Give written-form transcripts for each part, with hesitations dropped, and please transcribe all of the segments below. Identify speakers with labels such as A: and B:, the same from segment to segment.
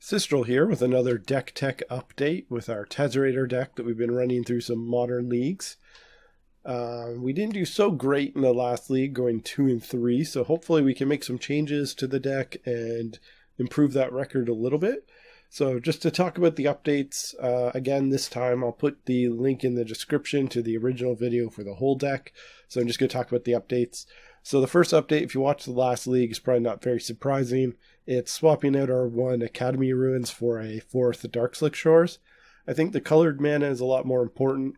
A: Sistral here with another deck tech update with our Tezzerator deck that we've been running through some modern leagues. We didn't do so great in the last league, going 2-3, so hopefully we can make some changes to the deck and improve that record a little bit. So just to talk about the updates, again this time I'll put the link in the description to the original video for the whole deck. So I'm just going to talk about the updates. So the first update, if you watched the last league, is probably not very surprising. It's swapping out our 1 Academy Ruins for a 4th Darkslick Shores. I think the colored mana is a lot more important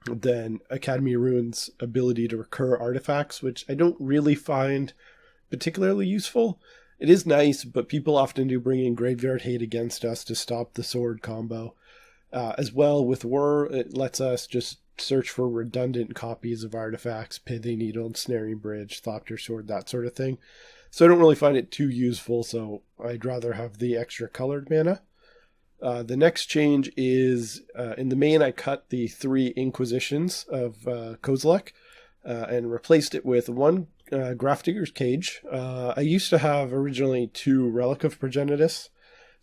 A: than Academy Ruins' ability to recur artifacts, which I don't really find particularly useful. It is nice, but people often do bring in Graveyard Hate against us to stop the sword combo. As well, with Whir, it lets us just search for redundant copies of artifacts, Pithing Needle, Snaring Bridge, Thopter Sword, that sort of thing. So I don't really find it too useful, so I'd rather have the extra colored mana. The next change is, in the main I cut the 3 Inquisitions of Kozilek and replaced it with 1 Grafdigger's Cage. I used to have originally 2 Relic of Progenitus.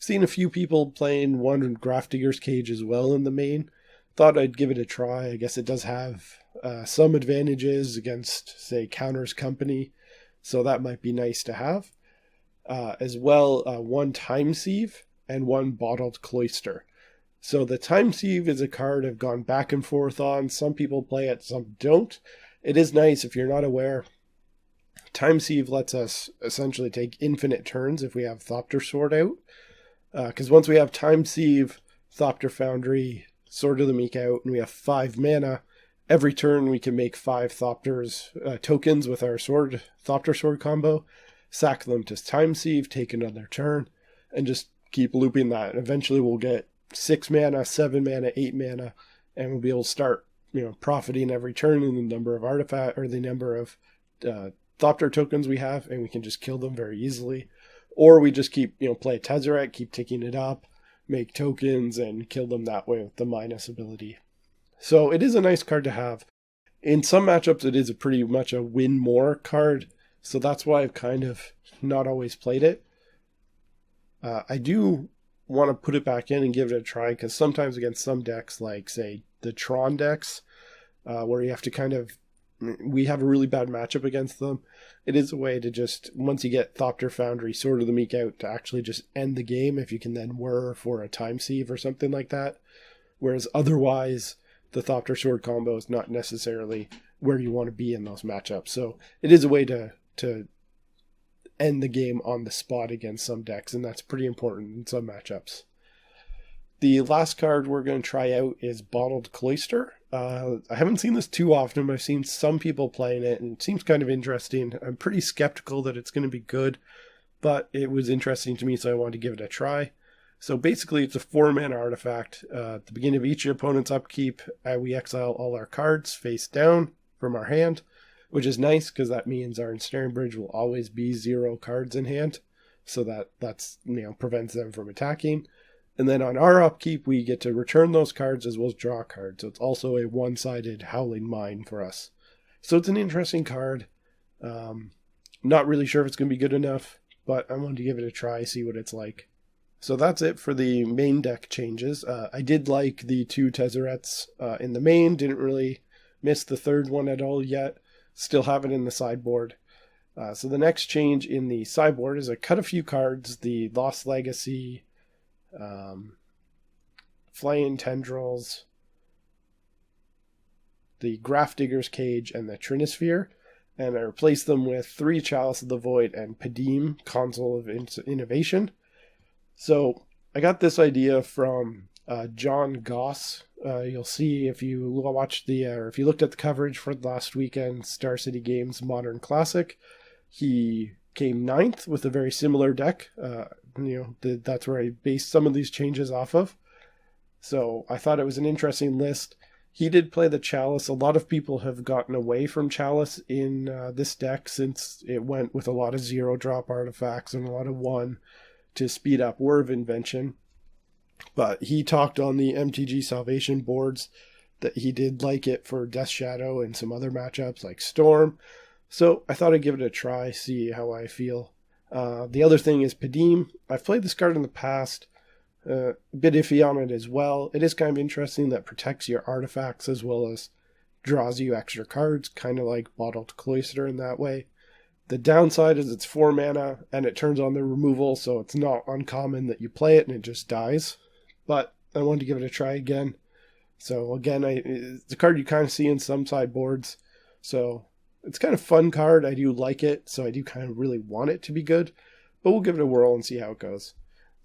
A: Seen a few people playing 1 Grafdigger's Cage as well in the main. Thought I'd give it a try. I guess it does have some advantages against, say, Counter's Company, so that might be nice to have. As well, 1 Time Sieve and 1 Bottled Cloister. So the Time Sieve is a card I've gone back and forth on. Some people play it, some don't. It is nice if you're not aware. Time Sieve lets us essentially take infinite turns if we have Thopter Sword out. Because once we have Time Sieve, Thopter Foundry, Sword of the Meek out, and we have 5 mana, every turn we can make 5 Thopter's tokens with our Thopter Sword combo, sack them to Time Sieve, take another turn, and just keep looping that. Eventually we'll get 6 mana, 7 mana, 8 mana, and we'll be able to start, profiting every turn in the number of artifact or the number of Thopter tokens we have, and we can just kill them very easily. Or we just keep, play Tezzerator, keep ticking it up, make tokens, and kill them that way with the minus ability. So it is a nice card to have. In some matchups, it is pretty much a win more card, so that's why I've kind of not always played it. I do want to put it back in and give it a try, because sometimes against some decks, like, say, the Tron decks, where you have to we have a really bad matchup against them, it is a way to just, once you get Thopter Foundry, Sword of the Meek out, to actually just end the game if you can then whir for a Time Sieve or something like that. Whereas otherwise, the Thopter Sword combo is not necessarily where you want to be in those matchups. So it is a way to end the game on the spot against some decks, and that's pretty important in some matchups. The last card we're going to try out is Bottled Cloister. I haven't seen this too often, but I've seen some people playing it, and it seems kind of interesting. I'm pretty skeptical that it's going to be good, but it was interesting to me, so I wanted to give it a try. So basically, it's a 4-mana artifact. At the beginning of each opponent's upkeep, we exile all our cards face down from our hand, which is nice because that means our Ensnaring Bridge will always be 0 cards in hand, so that's prevents them from attacking. And then on our upkeep, we get to return those cards as well as draw cards. So it's also a one-sided Howling Mine for us. So it's an interesting card. Not really sure if it's going to be good enough, but I wanted to give it a try, see what it's like. So that's it for the main deck changes. I did like the 2 Tezzerets in the main. Didn't really miss the 3rd one at all yet. Still have it in the sideboard. So the next change in the sideboard is I cut a few cards. The Lost Legacy, Flying Tendrils, the Grafdigger's Cage, and the Trinisphere, and I replaced them with 3 Chalice of the Void and Padim, Console of Innovation. So I got this idea from John Goss. You'll see if you watched or if you looked at the coverage for last weekend Star City Games Modern Classic, he came 9th with a very similar deck. That's where I based some of these changes off of. So I thought it was an interesting list. He did play the Chalice. A lot of people have gotten away from Chalice in this deck since it went with a lot of 0-drop artifacts and a lot of 1 to speed up Whir of Invention. But he talked on the MTG Salvation boards that he did like it for Death Shadow and some other matchups like Storm. So I thought I'd give it a try, see how I feel. The other thing is Padim. I've played this card in the past. A bit iffy on it as well. It is kind of interesting that protects your artifacts as well as draws you extra cards, kind of like Bottled Cloister in that way. The downside is it's 4 mana and it turns on the removal, so it's not uncommon that you play it and it just dies. But I wanted to give it a try again. So again, it's a card you kind of see in some sideboards. So it's kind of a fun card. I do like it, so I do kind of really want it to be good. But we'll give it a whirl and see how it goes.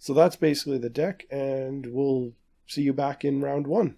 A: So that's basically the deck, and we'll see you back in round 1.